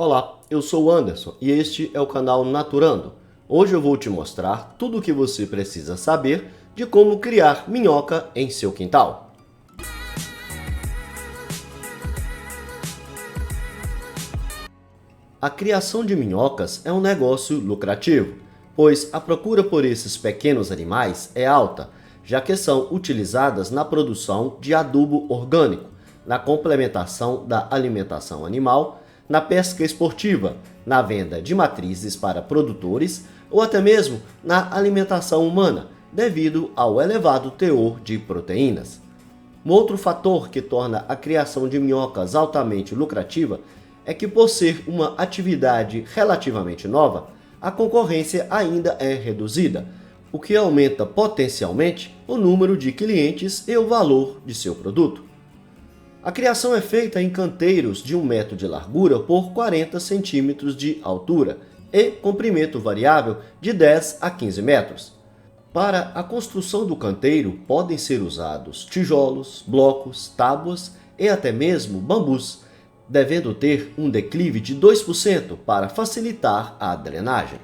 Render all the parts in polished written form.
Olá, eu sou o Anderson e este é o canal Naturando. Hoje eu vou te mostrar tudo o que você precisa saber de como criar minhoca em seu quintal. A criação de minhocas é um negócio lucrativo, pois a procura por esses pequenos animais é alta, já que são utilizadas na produção de adubo orgânico, na complementação da alimentação animal, na pesca esportiva, na venda de matrizes para produtores ou até mesmo na alimentação humana, devido ao elevado teor de proteínas. Um outro fator que torna a criação de minhocas altamente lucrativa é que, por ser uma atividade relativamente nova, a concorrência ainda é reduzida, o que aumenta potencialmente o número de clientes e o valor de seu produto. A criação é feita em canteiros de 1 metro de largura por 40 centímetros de altura e comprimento variável de 10 a 15 metros. Para a construção do canteiro podem ser usados tijolos, blocos, tábuas e até mesmo bambus, devendo ter um declive de 2% para facilitar a drenagem.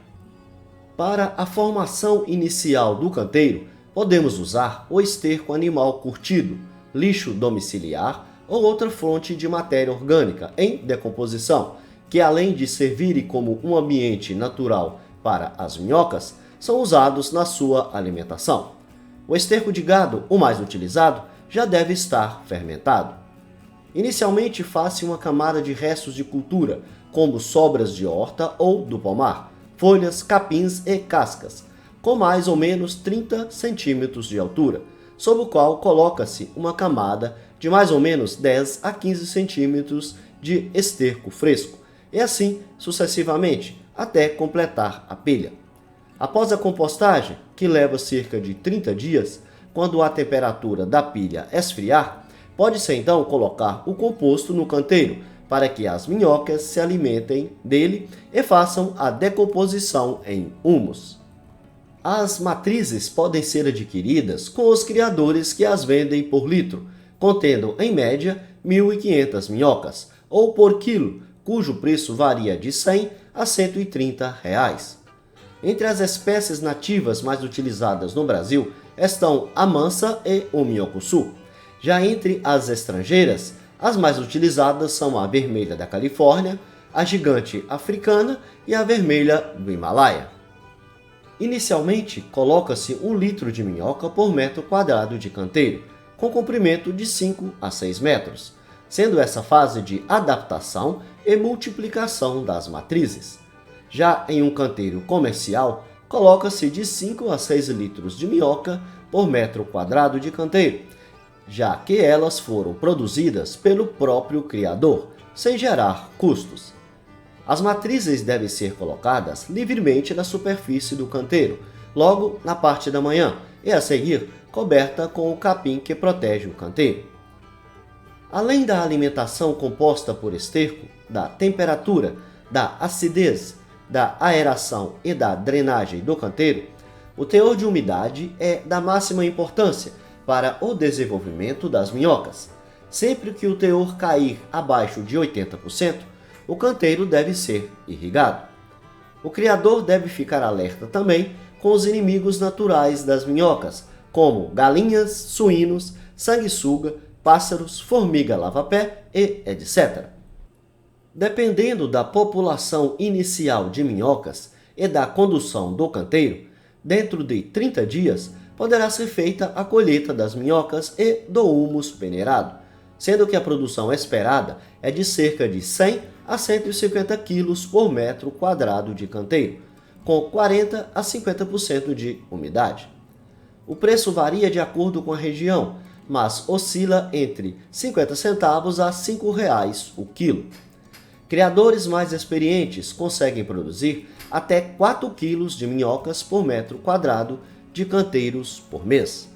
Para a formação inicial do canteiro, podemos usar o esterco animal curtido, lixo domiciliar ou outra fonte de matéria orgânica em decomposição, que além de servirem como um ambiente natural para as minhocas, são usados na sua alimentação. O esterco de gado, o mais utilizado, já deve estar fermentado. Inicialmente, faça uma camada de restos de cultura, como sobras de horta ou do pomar, folhas, capins e cascas, com mais ou menos 30 centímetros de altura, sob o qual coloca-se uma camada de mais ou menos 10 a 15 centímetros de esterco fresco, e assim sucessivamente, até completar a pilha. Após a compostagem, que leva cerca de 30 dias, quando a temperatura da pilha esfriar, pode-se então colocar o composto no canteiro, para que as minhocas se alimentem dele e façam a decomposição em humus. As matrizes podem ser adquiridas com os criadores que as vendem por litro, contendo em média 1.500 minhocas, ou por quilo, cujo preço varia de R$ 100 a R$ 130. Entre as espécies nativas mais utilizadas no Brasil estão a mansa e o minhocuçu. Já entre as estrangeiras, as mais utilizadas são a vermelha da Califórnia, a gigante africana e a vermelha do Himalaia. Inicialmente, coloca-se 1 litro de minhoca por metro quadrado de canteiro, com comprimento de 5 a 6 metros, sendo essa fase de adaptação e multiplicação das matrizes. Já em um canteiro comercial, coloca-se de 5 a 6 litros de minhoca por metro quadrado de canteiro, já que elas foram produzidas pelo próprio criador, sem gerar custos. As matrizes devem ser colocadas livremente na superfície do canteiro, logo na parte da manhã, e a seguir coberta com o capim que protege o canteiro. Além da alimentação composta por esterco, da temperatura, da acidez, da aeração e da drenagem do canteiro, o teor de umidade é da máxima importância para o desenvolvimento das minhocas. Sempre que o teor cair abaixo de 80%, o canteiro deve ser irrigado. O criador deve ficar alerta também com os inimigos naturais das minhocas, como galinhas, suínos, sanguessuga, pássaros, formiga lava-pé e etc. Dependendo da população inicial de minhocas e da condução do canteiro, dentro de 30 dias poderá ser feita a colheita das minhocas e do humus peneirado, sendo que a produção esperada é de cerca de 100 a 150 quilos por metro quadrado de canteiro, com 40 a 50% de umidade. O preço varia de acordo com a região, mas oscila entre 50 centavos a R$ 5,00 o quilo. Criadores mais experientes conseguem produzir até 4 quilos de minhocas por metro quadrado de canteiros por mês.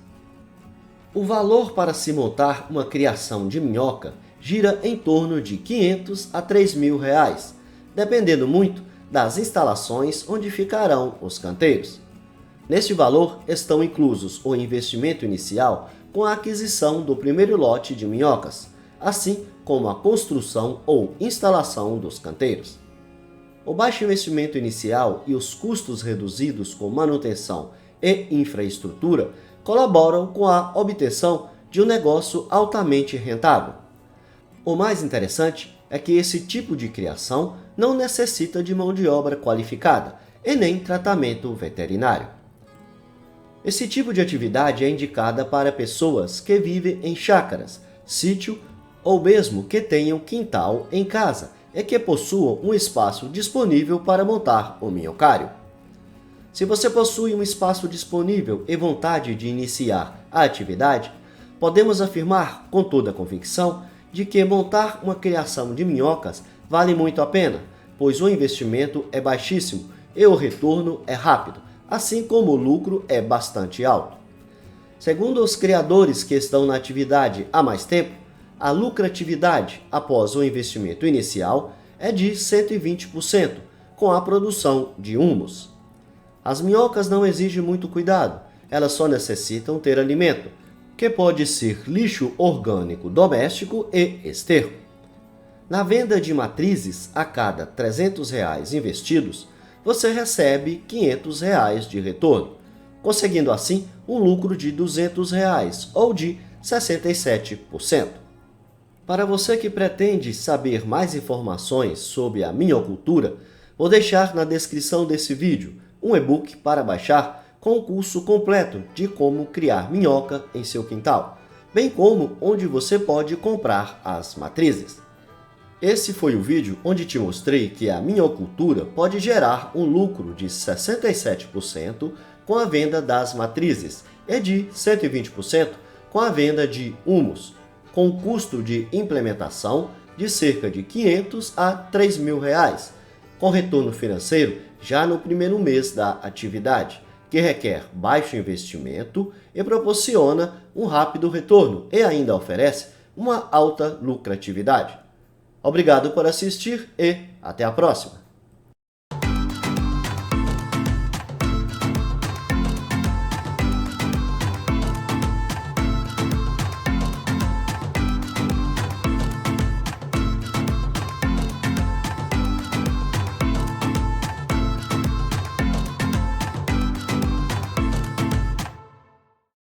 O valor para se montar uma criação de minhoca gira em torno de R$ 500 a R$ 3.000, dependendo muito das instalações onde ficarão os canteiros. Neste valor estão inclusos o investimento inicial com a aquisição do primeiro lote de minhocas, assim como a construção ou instalação dos canteiros. O baixo investimento inicial e os custos reduzidos com manutenção e infraestrutura colaboram com a obtenção de um negócio altamente rentável. O mais interessante é que esse tipo de criação não necessita de mão de obra qualificada e nem tratamento veterinário. Esse tipo de atividade é indicada para pessoas que vivem em chácaras, sítio ou mesmo que tenham quintal em casa e que possuam um espaço disponível para montar o minhocário. Se você possui um espaço disponível e vontade de iniciar a atividade, podemos afirmar com toda a convicção de que montar uma criação de minhocas vale muito a pena, pois o investimento é baixíssimo e o retorno é rápido, assim como o lucro é bastante alto. Segundo os criadores que estão na atividade há mais tempo, a lucratividade após o investimento inicial é de 120%, com a produção de humus. As minhocas não exigem muito cuidado, elas só necessitam ter alimento, que pode ser lixo orgânico doméstico e esterco. Na venda de matrizes, a cada R$ 300 investidos, você recebe R$ 500 de retorno, conseguindo assim um lucro de R$ 200 ou de 67%. Para você que pretende saber mais informações sobre a minhocultura, vou deixar na descrição desse vídeo um e-book para baixar com o curso completo de como criar minhoca em seu quintal, bem como onde você pode comprar as matrizes. Esse foi o vídeo onde te mostrei que a minhocultura pode gerar um lucro de 67% com a venda das matrizes e de 120% com a venda de humus, com custo de implementação de cerca de R$ 500 a R$ 3.000, com retorno financeiro já no primeiro mês da atividade, que requer baixo investimento e proporciona um rápido retorno e ainda oferece uma alta lucratividade. Obrigado por assistir e até a próxima!